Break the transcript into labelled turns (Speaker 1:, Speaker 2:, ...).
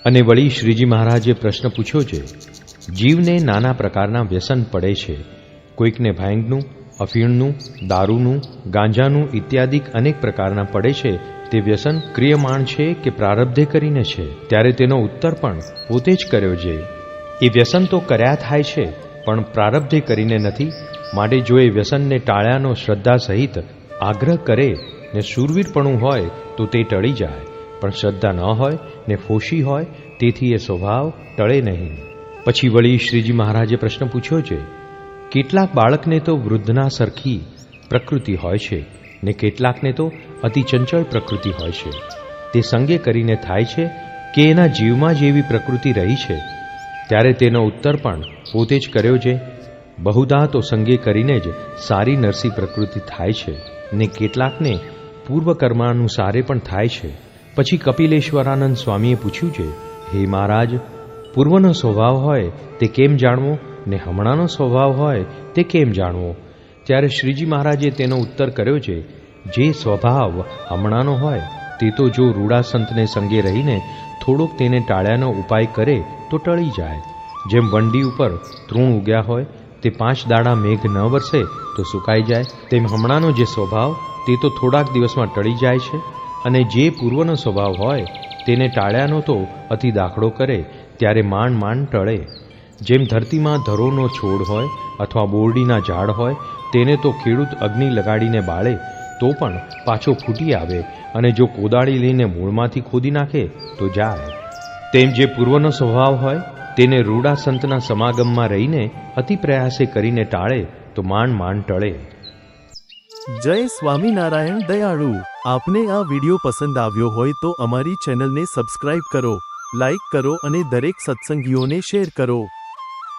Speaker 1: અને વળી શ્રીજી મહારાજે પ્રશ્ન પૂછ્યો છે, જીવને નાના પ્રકારના વ્યસન પડે છે. કોઈકને ભાંગનું, અફીણનું, દારૂનું, ગાંજાનું ઇત્યાદિક અનેક પ્રકારના પડે છે. તે વ્યસન ક્રિયમાણ છે કે પ્રારબ્ધે કરીને છે? ત્યારે તેનો ઉત્તર પણ પોતે જ કર્યો છે, એ વ્યસન તો કર્યા થાય છે, પણ પ્રારબ્ધે કરીને નથી. માટે જો એ વ્યસનને ટાળ્યાનો શ્રદ્ધા સહિત આગ્રહ કરે ને શૂરવીરપણું હોય તો તે ટળી જાય, પણ શ્રદ્ધા ન હોય ને ફોશી હોય તેથી એ સ્વભાવ ટળે નહીં. પછી વળી શ્રીજી મહારાજે પ્રશ્ન પૂછ્યો છે, કેટલાક બાળકને તો વૃદ્ધના સરખી પ્રકૃતિ હોય છે ને કેટલાકને તો અતિ ચંચળ પ્રકૃતિ હોય છે. તે સંગે કરીને થાય છે કે એના જીવમાં જ એવી પ્રકૃતિ રહી છે? ત્યારે તેનો ઉત્તર પણ પોતે જ કર્યો છે, બહુધા તો સંગે કરીને જ સારી નરસી પ્રકૃતિ થાય છે ને કેટલાકને પૂર્વકર્માનુસારે પણ થાય છે. પછી કપિલેશ્વરાનંદ સ્વામીએ પૂછ્યું છે, હે મહારાજ, પૂર્વનો સ્વભાવ હોય તે કેમ જાણવો ને હમણાંનો સ્વભાવ હોય તે કેમ જાણવો? ત્યારે શ્રીજી મહારાજે તેનો ઉત્તર કર્યો છે, જે સ્વભાવ હમણાંનો હોય તે તો જો રૂડા સંતને સંગે રહીને થોડોક તેને ટાળ્યાનો ઉપાય કરે તો ટળી જાય. જેમ વંડી ઉપર તૃણ ઉગ્યા હોય તે 5 દાડા મેઘ ન વરસે તો સુકાઈ જાય, તેમ હમણાંનો જે સ્વભાવ તે તો થોડાક દિવસમાં ટળી જાય છે. અને જે પૂર્વનો સ્વભાવ હોય તેને ટાળ્યાનો તો અતિ દાખલો કરે ત્યારે માંડ માંડ ટળે. જેમ ધરતીમાં ધરોનો છોડ હોય અથવા બોરડીના ઝાડ હોય તેને તો ખેડૂત અગ્નિ લગાડીને બાળે તો પણ પાછો ફૂટી આવે, અને જો કોદાળી લઈને મૂળમાંથી ખોદી નાખે તો જાય. તેમ જે પૂર્વનો સ્વભાવ હોય તેને રૂડા સંતના સમાગમમાં રહીને અતિ પ્રયાસે કરીને ટાળે તો માંડ માંડ ટળે.
Speaker 2: જય સ્વામિનારાયણ દયાળુ. આપને આ વિડિયો પસંદ આવ્યો હોય તો અમારી ચેનલને સબસ્ક્રાઇબ કરો, લાઇક કરો અને દરેક સત્સંગીઓને શેર કરો.